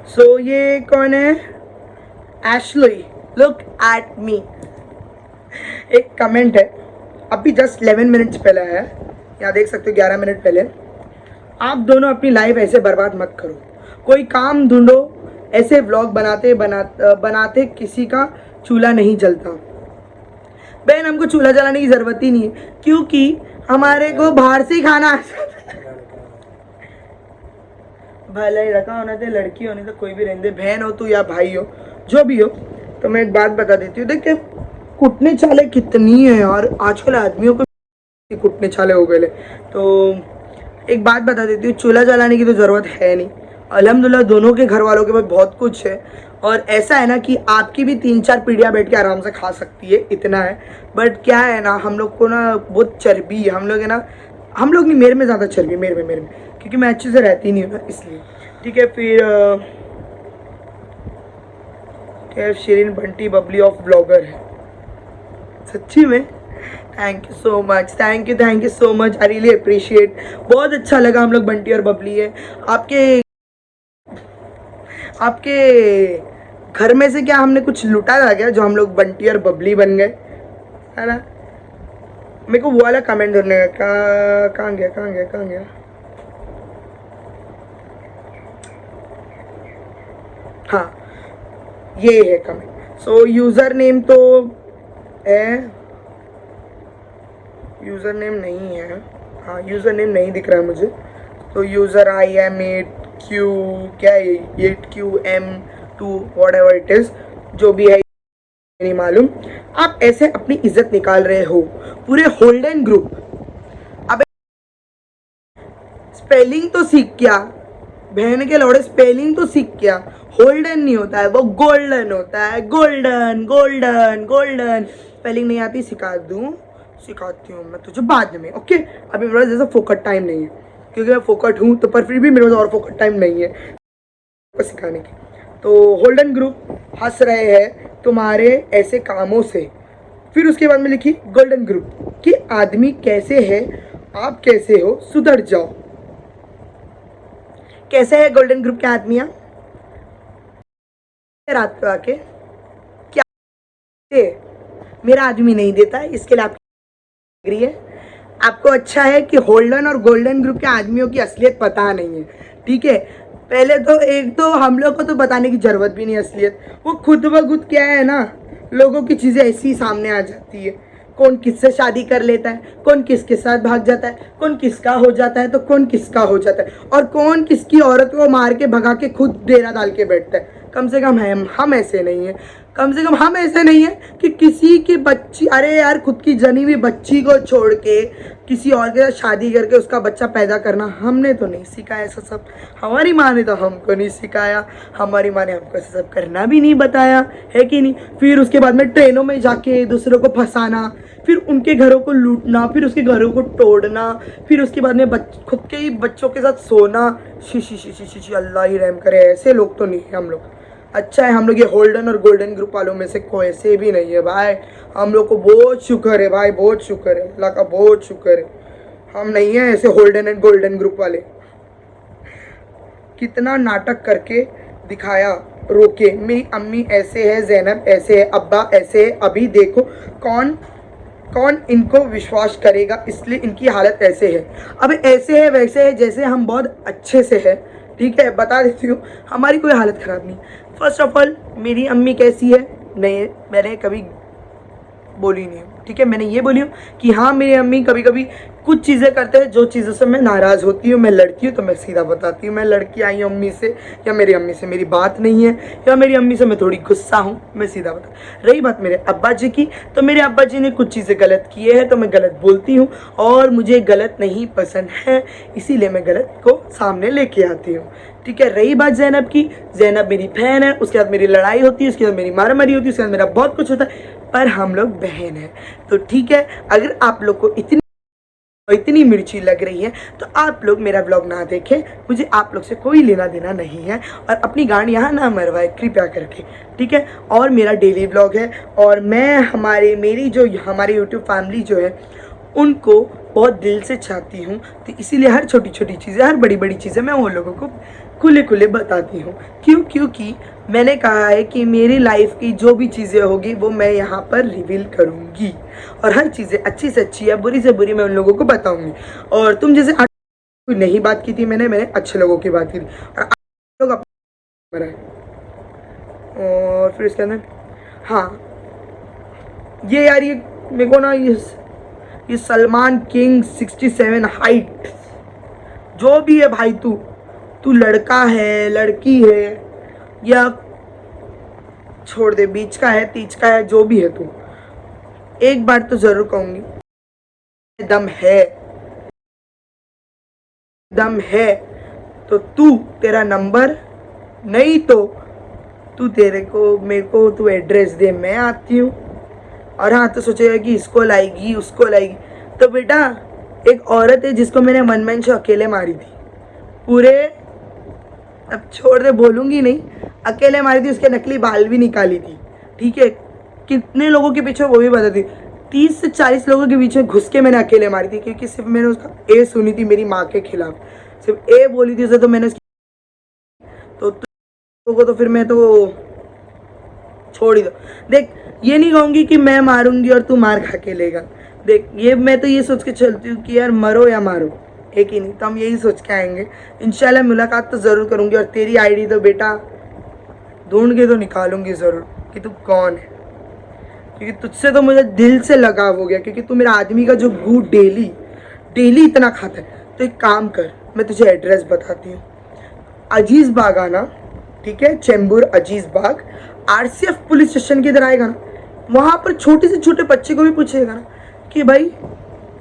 सो ये कौन है? Ashley, look at me. एक कमेंट है अभी जस्ट 11 मिनट्स पहले है, यहाँ देख सकते हो 11 मिनट पहले। आप दोनों अपनी लाइफ ऐसे बर्बाद मत करो, कोई काम ढूंढो। ऐसे व्लॉग बनाते किसी का चूल्हा नहीं जलता। बहन हमको चूल्हा जलाने की ज़रूरत ही नहीं है, क्योंकि हमारे को बाहर से ही खाना आ जाता है। भले लड़का होना चाहिए लड़की होनी तो कोई भी रहने दे, बहन हो तू या भाई हो जो भी हो। तो मैं एक बात बता देती हूँ, देखिए कुटने चाले कितनी है यार, आजकल आदमियों को कुटने चाले हो गए। तो एक बात बता देती हूँ, चूल्हा जलाने की तो ज़रूरत है नहीं। अल्हम्दुलिल्लाह दोनों के घर वालों के पास बहुत कुछ है, और ऐसा है ना कि आपकी भी 3-4 पीढ़ियाँ बैठ के आराम से खा सकती है, इतना है। बट क्या है ना, हम लोग को ना बहुत चर्बी है, हम लोग है ना, हम लोग नहीं, मेरे में ज़्यादा चर्बी, मेरे में क्योंकि मैं अच्छे से रहती नहीं हूँ ना, इसलिए। ठीक है, फिर शिरीन बंटी बबली ऑफ ब्लॉगर है सच्ची में। Thank you so much, thank you so much, I really appreciate. बहुत अच्छा लगा, हम लोग बंटी और बबली है। आपके घर में से क्या हमने कुछ लुटा था क्या, जो हम लोग बंटी और बबली बन गए, है ना? मेरे को वो वाला कमेंट करने का, कहाँ गया? हाँ, ये है कमेंट। सो यूज़र नेम तो है, यूज़र नेम नहीं है, हाँ यूज़र नेम नहीं दिख रहा है मुझे। तो यूज़र IM8Q क्या है, 8QM2 what ever it is, जो भी है नहीं मालूम। आप ऐसे अपनी इज्जत निकाल रहे हो पूरे होल्डन ग्रुप। अब स्पेलिंग तो सीख क्या, बहन के लौड़े, स्पेलिंग तो सीख क्या। होल्डन नहीं होता है, वो गोल्डन होता है, गोल्डन। स्पेलिंग नहीं आती, सिखाती हूँ मैं तुझे बाद में, ओके? अभी मेरे पास जैसा फोकट टाइम नहीं है, क्योंकि मैं फोकट हूँ तो, पर फिर भी मेरे पास और फोकट टाइम नहीं है सिखाने की। तो होल्डन ग्रुप हंस रहे हैं तुम्हारे ऐसे कामों से। फिर उसके बाद में लिखी गोल्डन ग्रुप कि आदमी कैसे है, आप कैसे हो, सुधर जाओ। कैसे है गोल्डन ग्रुप के आदमियाँ? रात को आके क्या मेरा आदमी नहीं देता है, इसके लिए आप एग्री है? आपको अच्छा है कि होल्डन और गोल्डन ग्रुप के आदमियों की असलियत पता नहीं है, ठीक है? पहले तो एक तो हम लोग को तो बताने की जरूरत भी नहीं असलियत, वो खुद ब खुद क्या है ना, लोगों की चीज़ें ऐसी ही सामने आ जाती है। कौन किससे शादी कर लेता है, कौन किसके साथ भाग जाता है, कौन किसका हो जाता है तो कौन किसका हो जाता है, और कौन किसकी औरत को मार के भगा के खुद डेरा डाल के बैठता है। कम से कम हम ऐसे नहीं हैं, कम से कम हम ऐसे नहीं हैं कि किसी की बच्ची, अरे यार खुद की जनी हुई बच्ची को छोड़ के किसी और के साथ शादी करके उसका बच्चा पैदा करना हमने तो नहीं सिखाया ऐसा सब। हमारी माँ ने तो हमको नहीं सिखाया, हमारी माँ ने हमको ऐसा सब करना भी नहीं बताया, है कि नहीं? फिर उसके बाद में ट्रेनों में जाके दूसरों को फंसाना, फिर उनके घरों को लूटना, फिर उसके घरों को तोड़ना, फिर उसके बाद में खुद के ही बच्चों के साथ सोना। शी अल्लाह ही रहम करे, ऐसे लोग तो नहीं है हम लोग। अच्छा है हम लोग ये होल्डन और गोल्डन ग्रुप वालों में से कोई ऐसे भी नहीं है भाई। हम लोग को बहुत शुक्र है भाई, बहुत शुक्र है, अल्लाह का बहुत शुक्र है, हम नहीं है ऐसे होल्डन एंड गोल्डन ग्रुप वाले। कितना नाटक करके दिखाया, रोके। मेरी अम्मी ऐसे है, जैनब ऐसे है, अब्बा ऐसे है, अभी देखो कौन इनको विश्वास करेगा, इसलिए इनकी हालत ऐसे है। अब ऐसे है वैसे है, जैसे हम बहुत अच्छे से है, ठीक है? बता देती हूँ, हमारी कोई हालत ख़राब नहीं। फर्स्ट ऑफ ऑल मेरी अम्मी कैसी है, नहीं मैंने कभी बोली नहीं हूँ, ठीक है? मैंने ये बोली हूँ कि हाँ मेरी अम्मी कभी कभी कुछ चीज़ें करते हैं जो चीज़ों से मैं नाराज़ होती हूँ, मैं लड़की हूँ तो मैं सीधा बताती हूँ मैं लड़की आई हूँ अम्मी से, या मेरी अम्मी से मेरी बात नहीं है, या मेरी अम्मी से मैं थोड़ी गुस्सा हूँ, मैं सीधा बता। रही बात मेरे अब्बा जी की, तो मेरे अब्बा जी ने कुछ चीज़ें गलत किए हैं तो मैं गलत बोलती हूँ, और मुझे गलत नहीं पसंद है, इसीलिए मैं गलत को सामने लेके आती हूँ, ठीक है? रही बात जैनब की, जैनब मेरी बहन है, उसके बाद मेरी लड़ाई होती है, उसके बाद मेरी मारामारी होती है, उसके बाद मेरा बहुत कुछ होता है, पर हम लोग बहन हैं तो ठीक है। अगर आप लोग को इतनी मिर्ची लग रही है तो आप लोग मेरा ब्लॉग ना देखें, मुझे आप लोग से कोई लेना देना नहीं है, और अपनी गांड यहाँ ना मरवाए कृपया करके, ठीक है? और मेरा डेली ब्लॉग है, और मैं हमारी यूट्यूब फैमिली जो है उनको बहुत दिल से चाहती हूँ, तो इसीलिए हर छोटी छोटी चीज़ें, हर बड़ी बड़ी चीज़ें मैं उन लोगों को खुले खुले बताती हूँ। क्योंकि मैंने कहा है कि मेरी लाइफ की जो भी चीज़ें होगी वो मैं यहाँ पर रिवील करूँगी, और हर चीज़ें अच्छी से अच्छी या बुरी से बुरी मैं उन लोगों को बताऊँगी। और तुम जैसे कोई नहीं बात की थी, मैंने अच्छे लोगों की बात की थी, और आप लोग अपना है। और फिर इसके अंदर हाँ, ये यार ये मेरे को ना ये सलमान किंग 67 हाइट, जो भी है भाई, तू लड़का है, लड़की है, या छोड़ दे, बीच का है, तीज का है, जो भी है, तू एक बार तो जरूर कहूंगी, दम है तो तू, तेरा नंबर, नहीं तो तू मेरे को तू एड्रेस दे, मैं आती हूँ। और हाँ, तो सोचेगा कि इसको लाएगी उसको लाएगी, तो बेटा एक औरत है जिसको मैंने वन मैन शो अकेले मारी थी, पूरे, अब छोड़ दे, बोलूँगी नहीं, अकेले मारी थी, उसके नकली बाल भी निकाली थी, ठीक है। कितने लोगों के पीछे वो भी बता दी, 30 से 40 लोगों के पीछे घुस के मैंने अकेले मारी थी, क्योंकि सिर्फ मैंने उसका ए सुनी थी मेरी माँ के खिलाफ, सिर्फ ए बोली थी उसे, तो मैंने तो फिर मैं तो छोड़ ही दो। देख, ये नहीं कहूँगी कि मैं मारूंगी और तू मार खा के लेगा, देख ये मैं तो ये सोच के चलती हूँ कि यार मरो या मारो एक ही नहीं, तो हम यही सोच के आएंगे। इंशाल्लाह मुलाकात तो ज़रूर करूँगी, और तेरी आईडी तो बेटा ढूंढ के तो निकालूंगी ज़रूर कि तू कौन है, क्योंकि तुझसे तो मुझे दिल से लगाव हो गया, क्योंकि तू मेरा आदमी का जो गूट डेली इतना खाता है। तो एक काम कर, मैं तुझे एड्रेस बताती हूँ, अजीज़ बाग आना, ठीक है, चेंबूर अजीज़ बाग, RCF पुलिस स्टेशन के इधर आएगा ना, वहाँ पर छोटे से छोटे बच्चे को भी पूछेगा ना कि भाई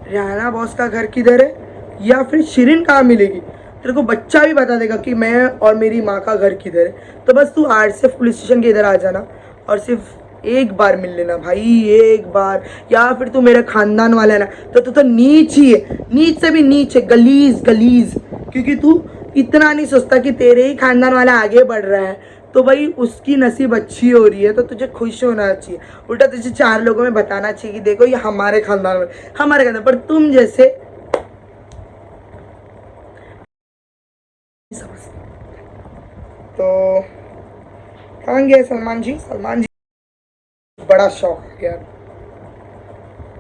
राना बॉस का घर किधर है, या फिर शिरीन कहाँ मिलेगी, तेरे को बच्चा भी बता देगा कि मैं और मेरी माँ का घर किधर है। तो बस तू RCF पुलिस स्टेशन के इधर आ जाना, और सिर्फ एक बार मिल लेना भाई, एक बार। या फिर तू मेरे खानदान वाला है ना, तो नीच ही है, नीच से भी नीच है, गलीज, क्योंकि तू इतना नहीं सोचता कि तेरे ही खानदान वाला आगे बढ़ रहा है, तो भाई उसकी नसीब अच्छी हो रही है, तो तुझे खुश होना चाहिए। उल्टा तुझे 4 लोगों में बताना चाहिए कि देखो ये हमारे खानदान में, हमारे खानदान, पर तुम जैसे तो कहाँ गए सलमान जी बड़ा शौक है यार,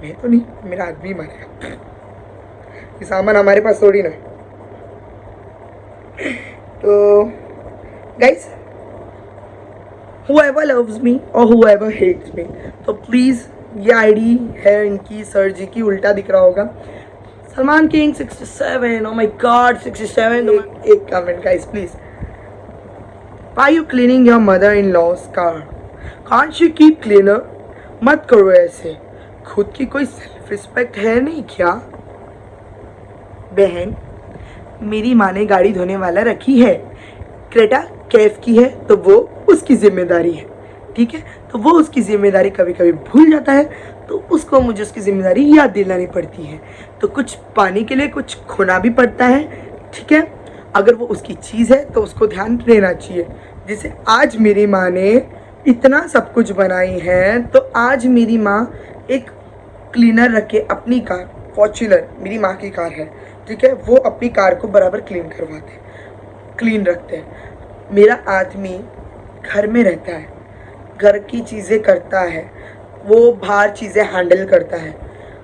मैं तो नहीं, मेरा आदमी मारेगा, ये सामान हमारे पास थोड़ी ना। तो guys, whoever loves me or whoever hates me, तो प्लीज़, ये आईडी है इनकी, सर जी की, उल्टा दिख रहा होगा, Salman king 67, oh my god 67। एक comment guys please, why you cleaning your mother-in-law's car, can't you keep cleaner, मत करो ऐसे, खुद की कोई सेल्फ रिस्पेक्ट है नहीं क्या। बहन, मेरी माँ ने गाड़ी धोने वाला रखी है, क्रेटा कैफ की है, तो वो उसकी जिम्मेदारी है, ठीक है, तो वो उसकी जिम्मेदारी कभी कभी भूल जाता है, तो उसको मुझे उसकी जिम्मेदारी याद दिलानी पड़ती है, तो कुछ पाने के लिए कुछ खोना भी पड़ता है, ठीक है। अगर वो उसकी चीज़ है तो उसको ध्यान देना चाहिए। जैसे आज मेरी माँ ने इतना सब कुछ बनाई है, तो आज मेरी माँ एक क्लीनर रख के अपनी कार, फॉर्च्यूनर मेरी माँ की कार है, ठीक है, वो अपनी कार को बराबर क्लीन रखते हैं। मेरा आदमी घर में रहता है, घर की चीज़ें करता है, वो बाहर चीज़ें हैंडल करता है।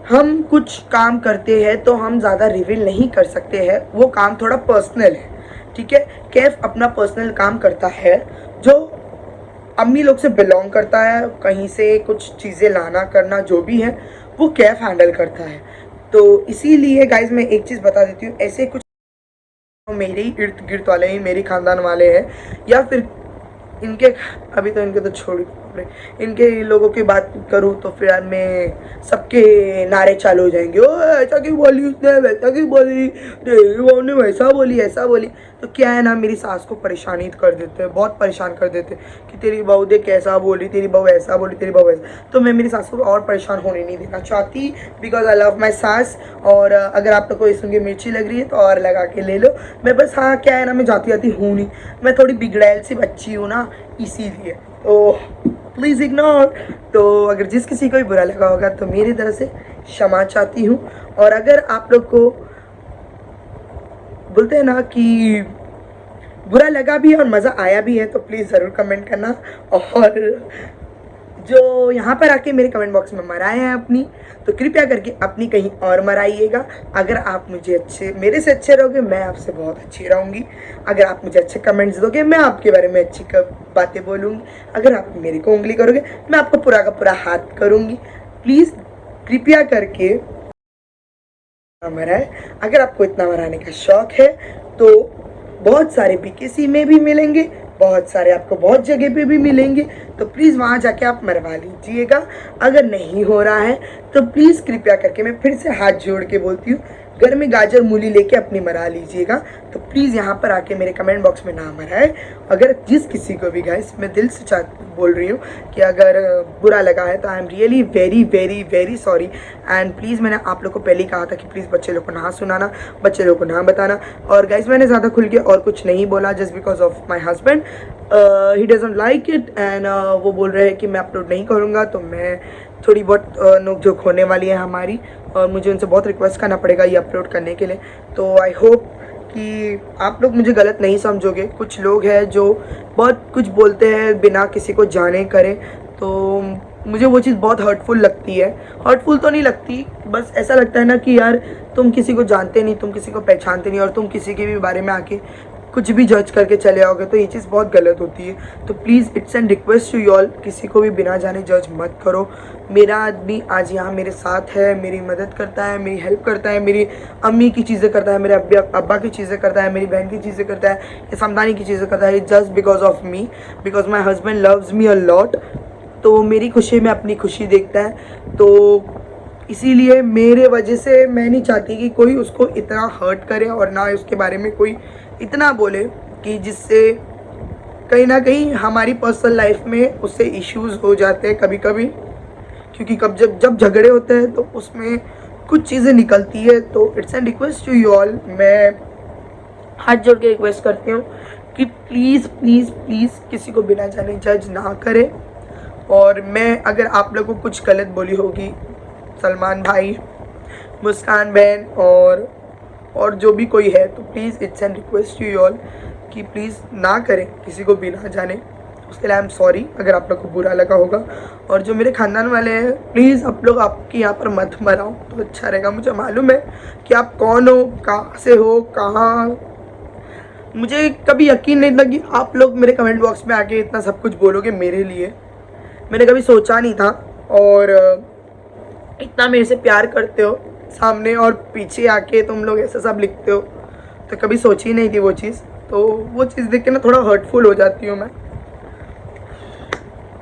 हम कुछ काम करते हैं तो हम ज़्यादा रिवील नहीं कर सकते हैं, वो काम थोड़ा पर्सनल है, ठीक है। कैफ अपना पर्सनल काम करता है जो अम्मी लोग से बिलोंग करता है, कहीं से कुछ चीज़ें लाना करना जो भी है वो कैफ हैंडल करता है। तो इसीलिए गाइज मैं एक चीज़ बता देती हूँ, ऐसे कुछ मेरे ही इर्द गिर्द वाले ही मेरी खानदान वाले हैं, या फिर इनके, अभी तो इनके तो छोड़, इनके लोगों की बात करूँ तो फिर मैं सबके नारे चालू हो जाएंगे, ओ ऐसा क्यों बोली उसने, वैसा क्यों बोली, तेरी बहू ने वैसा बोली ऐसा बोली। तो क्या है ना, मेरी सास को परेशानी कर देते हैं, बहुत परेशान कर देते हैं कि तेरी बहू देख कैसा बोली, तेरी बहू ऐसा बोली, तेरी बहू ऐसा। तो मैं मेरी सास को और परेशान होने नहीं देना चाहती, बिकॉज आई लव माई सास। और अगर आप लोग को इस सूंगी मिर्ची लग रही है तो और लगा के ले लो। मैं बस, हाँ क्या है ना, मैं जाती हूँ नहीं, मैं थोड़ी बिगड़ैल सी बच्ची हूँ ना, इसीलिए तो प्लीज़ इग्नोर। तो अगर जिस किसी को भी बुरा लगा होगा तो मेरी तरफ से क्षमा चाहती हूँ। और अगर आप लोग को बोलते हैं ना कि बुरा लगा भी है और मज़ा आया भी है तो प्लीज़ ज़रूर कमेंट करना। और जो यहाँ पर आके मेरे कमेंट बॉक्स में मराए हैं अपनी, तो कृपया करके अपनी कहीं और मराइएगा। अगर आप मुझे मेरे से अच्छे रहोगे, मैं आपसे बहुत अच्छी रहूँगी। अगर आप मुझे अच्छे कमेंट्स दोगे, मैं आपके बारे में अच्छी बातें बोलूँगी। अगर आप मेरे को उंगली करोगे, मैं आपको पूरा का पूरा हाथ करूँगी। प्लीज़ कृपया करके मराए। अगर आपको इतना मराने का शौक है तो बहुत सारे बीकेसी में भी मिलेंगे, बहुत सारे आपको बहुत जगह पे भी मिलेंगे, तो प्लीज़ वहाँ जाके आप मरवा लीजिएगा। अगर नहीं हो रहा है तो प्लीज़ कृपया करके, मैं फिर से हाथ जोड़ के बोलती हूँ, घर में गाजर मूली लेके अपनी मरा लीजिएगा। तो प्लीज़ यहाँ पर आके मेरे कमेंट बॉक्स में ना मराए। अगर जिस किसी को भी गाइस, मैं दिल से बोल रही हूँ कि अगर बुरा लगा है तो I am really very very very sorry. And please मैंने आप लोग को पहले ही कहा था कि प्लीज़ बच्चे लोग को ना सुनाना, बच्चे लोग को ना बताना। और गाइस मैंने ज़्यादा खुल के और कुछ नहीं बोला, just because of my husband, he doesn't like it. And वो बोल रहे हैं कि मैं अपलोड नहीं करूँगा, तो मैं थोड़ी बहुत नोक-झोंक होने वाली है हमारी, और मुझे उनसे बहुत रिक्वेस्ट करना पड़ेगा ये अपलोड करने के लिए। तो आई होप कि आप लोग मुझे गलत नहीं समझोगे। कुछ लोग हैं जो बहुत कुछ बोलते हैं बिना किसी को जाने करे, तो मुझे वो चीज़ बहुत हर्टफुल लगती है। हर्टफुल तो नहीं लगती, बस ऐसा लगता है ना कि यार तुम किसी को जानते नहीं, तुम किसी को पहचानते नहीं, और तुम किसी के भी बारे में आके कुछ भी जज करके चले आओगे, तो ये चीज़ बहुत गलत होती है। तो please it's an request to you all, किसी को भी बिना जाने जज मत करो। मेरा आदमी आज यहाँ मेरे साथ है, मेरी मदद करता है, मेरी हेल्प करता है, मेरी अम्मी की चीज़ें करता है, मेरे अब्बा की चीज़ें करता है, मेरी बहन की चीज़ें करता है, या समदानी की चीज़ें करता है, just because of me, because my husband loves me a lot. तो मेरी खुशी में अपनी खुशी देखता है, तो इसीलिए मेरे वजह से मैं नहीं चाहती कि कोई उसको इतना हर्ट करे, और ना उसके बारे में कोई इतना बोले कि जिससे कहीं ना कहीं हमारी पर्सनल लाइफ में उससे इश्यूज़ हो जाते हैं कभी कभी। क्योंकि जब झगड़े होते हैं तो उसमें कुछ चीज़ें निकलती है। तो it's an request to you all, मैं हाथ जोड़ के रिक्वेस्ट करती हूँ कि प्लीज़ प्लीज़ प्लीज़ किसी को बिना जाने जज ना करें। और मैं अगर आप लोगों को कुछ गलत बोली होगी, सलमान भाई, मुस्कान बहन और जो भी कोई है, तो please it's an request to you all कि प्लीज़ ना करें किसी को बिना जाने। उसके लिए आई एम सॉरी अगर आप लोग को बुरा लगा होगा। और जो मेरे ख़ानदान वाले हैं, प्लीज़ आप लोग आपके यहाँ पर मत मराओ तो अच्छा रहेगा। मुझे मालूम है कि आप कौन हो, कहाँ से हो, कहाँ, मुझे कभी यकीन नहीं था कि आप लोग मेरे कमेंट बॉक्स में आके इतना सब कुछ बोलोगे मेरे लिए। मैंने कभी सोचा नहीं था, और इतना मेरे से प्यार करते हो सामने, और पीछे आके तुम लोग ऐसा सब लिखते हो, तो कभी सोची नहीं थी वो चीज़। तो वो चीज़ देख के ना थोड़ा हर्टफुल हो जाती हूँ मैं।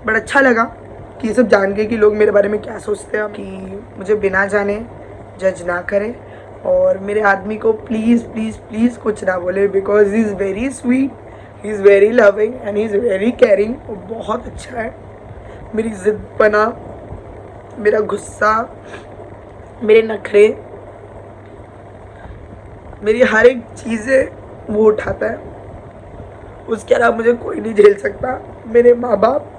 बट अच्छा लगा कि ये सब जान के कि लोग मेरे बारे में क्या सोचते हैं, कि मुझे बिना जाने जज ना करें, और मेरे आदमी को प्लीज़ प्लीज़ प्लीज़ कुछ ना बोले, because he is very sweet, he is very loving and he is very caring. वो बहुत अच्छा है। मेरी ज़िद्दपना, मेरा गुस्सा, मेरे नखरे, मेरी हर एक चीज़ें वो उठाता है। उसके अलावा मुझे कोई नहीं झेल सकता। मेरे माँ बाप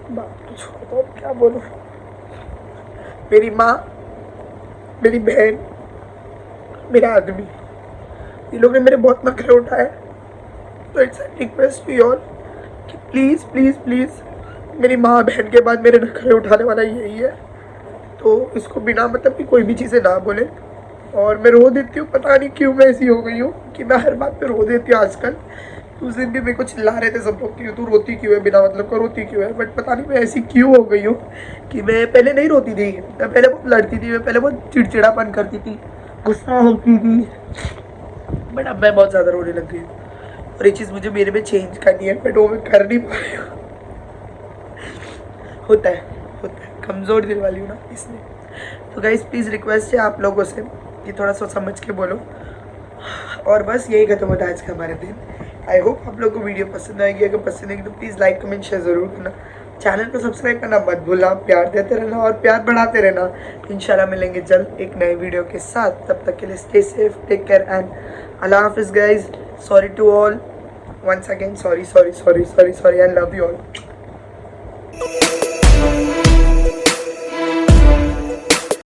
तो छोड़ दो, क्या बोलूँ, मेरी माँ, मेरी बहन, मेरा आदमी, ये लोग ने मेरे बहुत नखरे उठाए। तो it's a request to you all कि प्लीज़ प्लीज़ प्लीज़, मेरी माँ बहन के बाद मेरे नखरे उठाने वाला यही है। तो इसको बिना मतलब कि कोई भी चीज़ें ना बोले। और मैं रो देती हूँ, पता नहीं क्यों मैं ऐसी हो गई हूँ कि मैं हर बात पे रो देती हूँ आजकल। उस दिन भी मेरे को चिल्ला रहे थे सब लोग कि तू रोती क्यों है, बिना मतलब का रोती क्यों है। बट पता नहीं मैं ऐसी क्यों हो गई हूँ कि मैं पहले नहीं रोती थी, मैं पहले बहुत लड़ती थी, मैं पहले बहुत चिड़चिड़ापन करती थी, गुस्सा होती थी, बट अब मैं बहुत ज़्यादा रोने लग गई हूँ। और ये चीज़ मुझे मेरे में चेंज करनी है, बट वो मैं कर नहीं पा रही हूँ। होता है कमज़ोर दिल वाली हूँ ना, इसलिए। तो गाइस प्लीज़ रिक्वेस्ट है आप लोगों से कि थोड़ा सा समझ के बोलो। और बस यही खत्म होता है आज का हमारा दिन। आई होप आप लोगों को वीडियो पसंद आएगी। अगर पसंद आएगी तो प्लीज़ लाइक कमेंट शेयर ज़रूर करना। चैनल को सब्सक्राइब करना मत भूलना। प्यार देते रहना और प्यार बढ़ाते रहना। इंशाल्लाह मिलेंगे जल्द एक नए वीडियो के साथ। तब तक के लिए stay safe, take care and अल्लाह हाफिज़ guys. Sorry to all, once again sorry, I love you all.